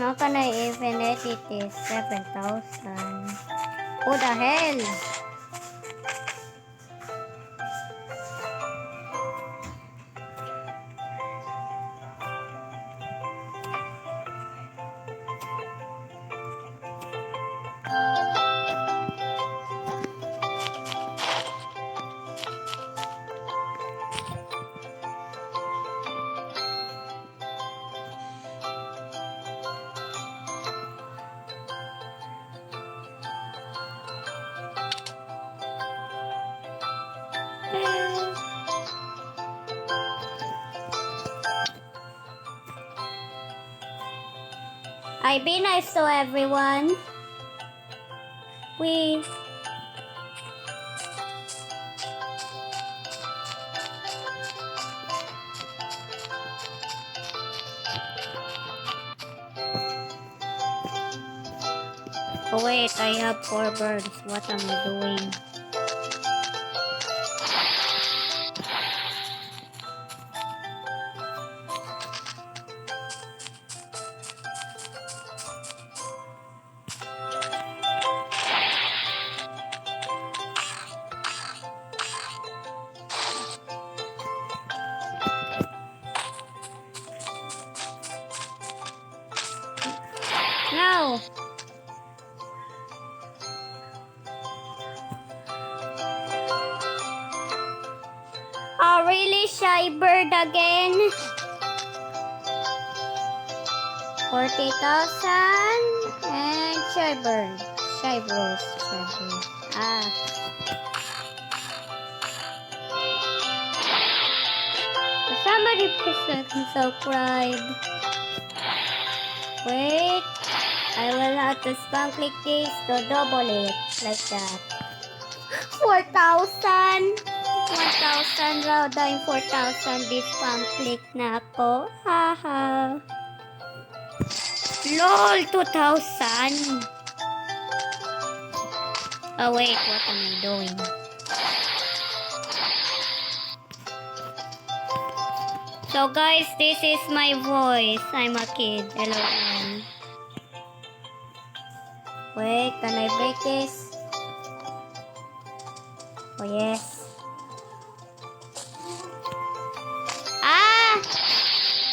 How can I even edit this? 7,000. Who the hell? I be nice to everyone. We Oh wait, I have 4 birds. What am I doing? No! Oh really, shy bird again? 40,000 and shy bird. Shy bird. Ah. Somebody please like and subscribe. Wait. I will have to spam click this to double it. Like that. 4,000. 1,000 raw dahil 4,000 this spam click na ako. Haha. LOL! 2,000. Oh wait, what am I doing? So guys, this is my voice. I'm a kid. Hello everyone. Wait, can I break this? Oh yes. Ah!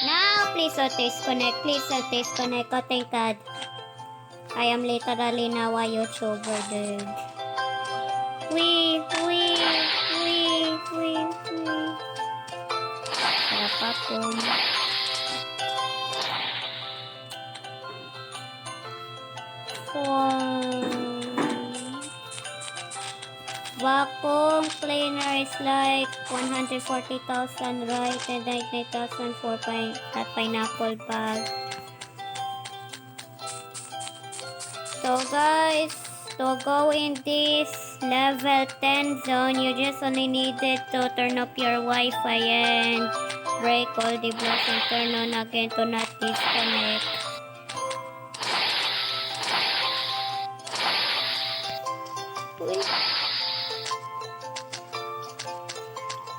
No, please don't disconnect. Please don't disconnect. Oh thank God. I am literally now a YouTuber, dude. Wee. Apapun. Vacuum cleaner is like 140,000, right? And 99,000 for that pineapple bag. So guys, to go in this level 10 zone, you just only needed to turn up your Wi-Fi and break all the blocks and turn on again to not disconnect.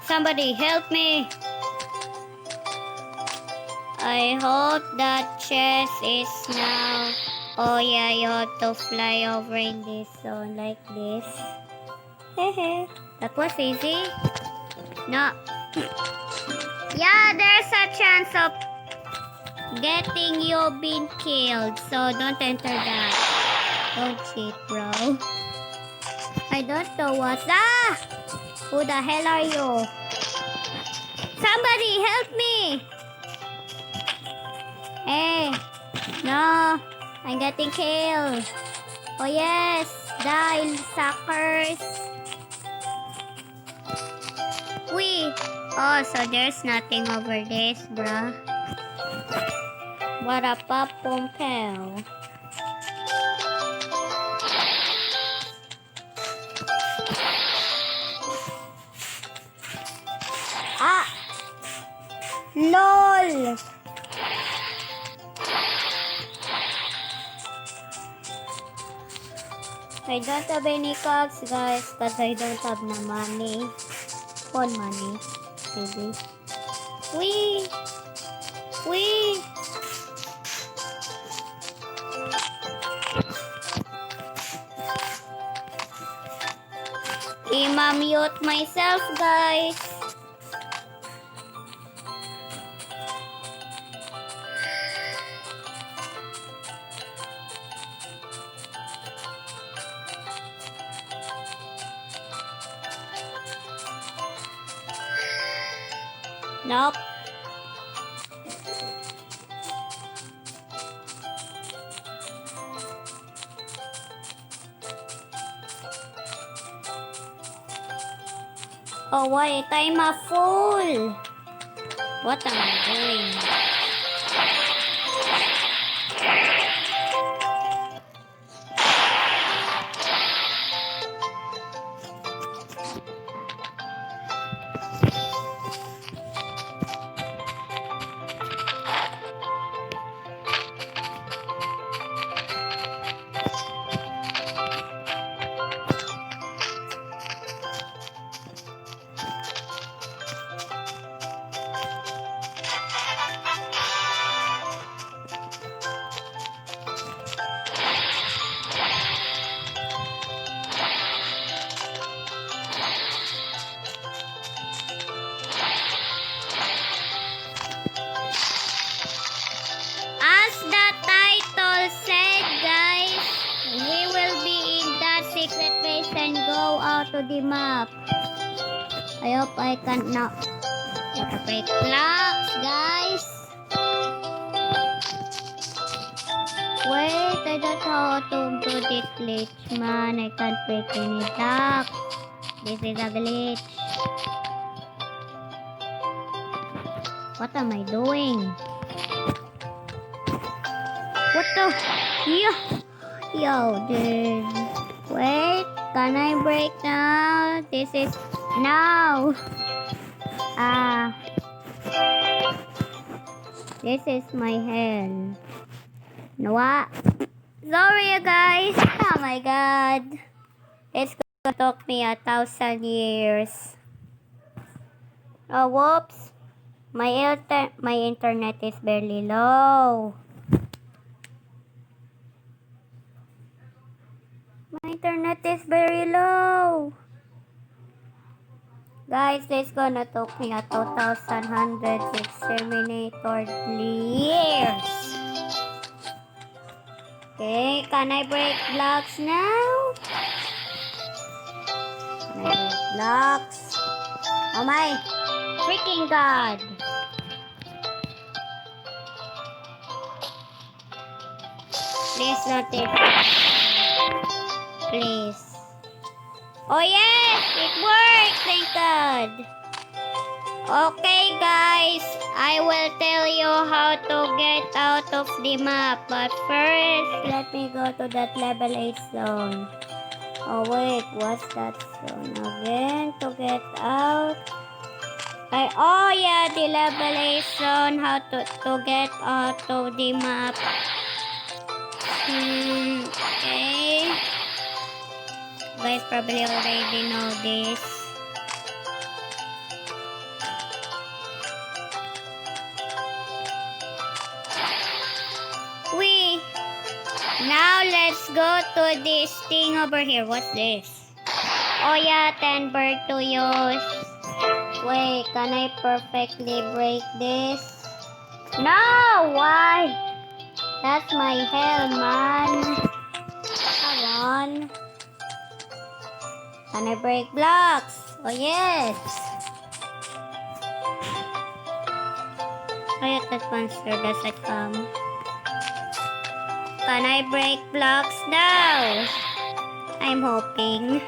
Somebody help me! I hope that chest is now... Oh yeah, you have to fly over in this zone like this. Hehe, that was easy. No. Yeah, there's a chance of getting you being killed, so don't enter that. Don't cheat, bro. I don't know what's... Ah! Who the hell are you? Somebody help me! Hey, no, I'm getting killed. Oh yes, die, suckers. Wee. Oh, so there's nothing over this, bruh. What a pop pompel. Ah! LOL! I don't have any cups, guys, because I don't have no money. Phone money, maybe. Wee! i-mute myself, guys. Nope. Oh wait, I'm a fool. What am I doing? As the title said, guys, we will be in that secret place and go out to the map. I hope I can now. Gotta break blocks, guys. Wait, I don't know how to do this glitch, man. I can't break any blocks. This is a glitch. What am I doing? What the? Yo, dude. Wait, can I break now? This is now. This is my hell. No, what? Sorry, you guys. Oh my god. It's gonna take me 1,000 years. Oh, whoops. My internet is barely low. My internet is very low. Guys, this gonna take me 2,100 exterminator years. Okay, can I break blocks now? Can I break blocks? Oh my freaking god! Please don't take it. Please. Oh yes! It worked! Thank God! Okay guys, I will tell you how to get out of the map. But first, let me go to that level 8 zone. Oh wait, what's that zone again? To get out. Oh yeah, the level 8 zone. How to get out of the map. Okay. You guys probably already know this. Now let's go to this thing over here. What's this? Oh yeah, 10 bird to use. Wait, can I perfectly break this? No, why? That's my hell, man. Come on. Can I break blocks? Oh yes. Oh yeah, that monster doesn't come. Can I break blocks now? I'm hoping.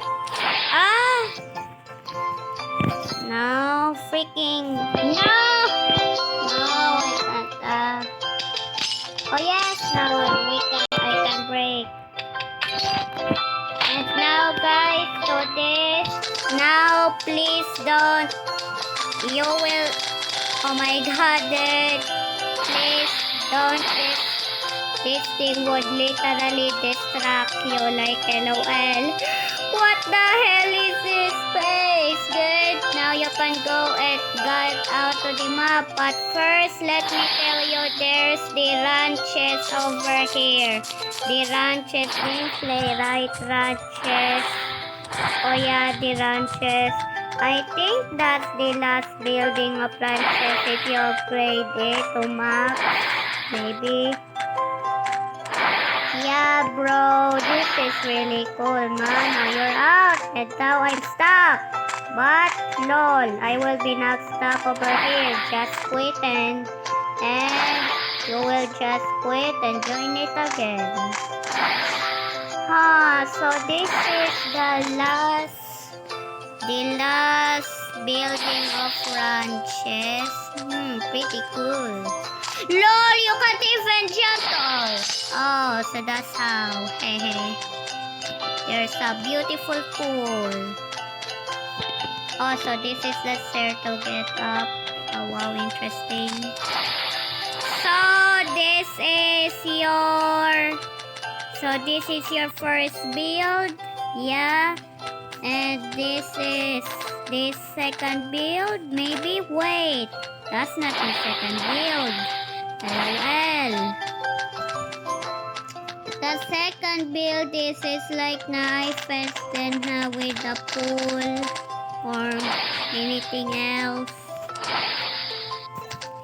No, freaking no! No, I can't. Oh yes, now I can break. And now, guys, do this. Now, please don't. You will. Oh my God, dude. Please don't. This thing would literally distract you like LOL. What the hell is this place, dude? Now you can go and get out to the map. But first, let me tell you, there's the ranches over here. The ranches gameplay, right? Ranches. Oh yeah, the ranches. I think that's the last building of ranches if you upgrade it to max. Maybe. Yeah, bro, this is really cool, man. Now you're out, and now I'm stuck. But, lol, I will be not stuck over here. Just quit and you will just quit and join it again. So this is the last building of ranches. Pretty cool. LOL, you can't even jump. Oh, so that's how. Hehe. There's a beautiful pool. Oh, so this is the stair to get up. Oh, wow, interesting. So this is your first build. Yeah. And this is the second build. Maybe. Wait. That's not the second build. LOL. The second build is like na I-fest then with the pool or anything else.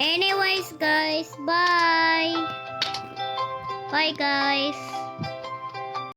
Anyways guys, bye. Bye guys.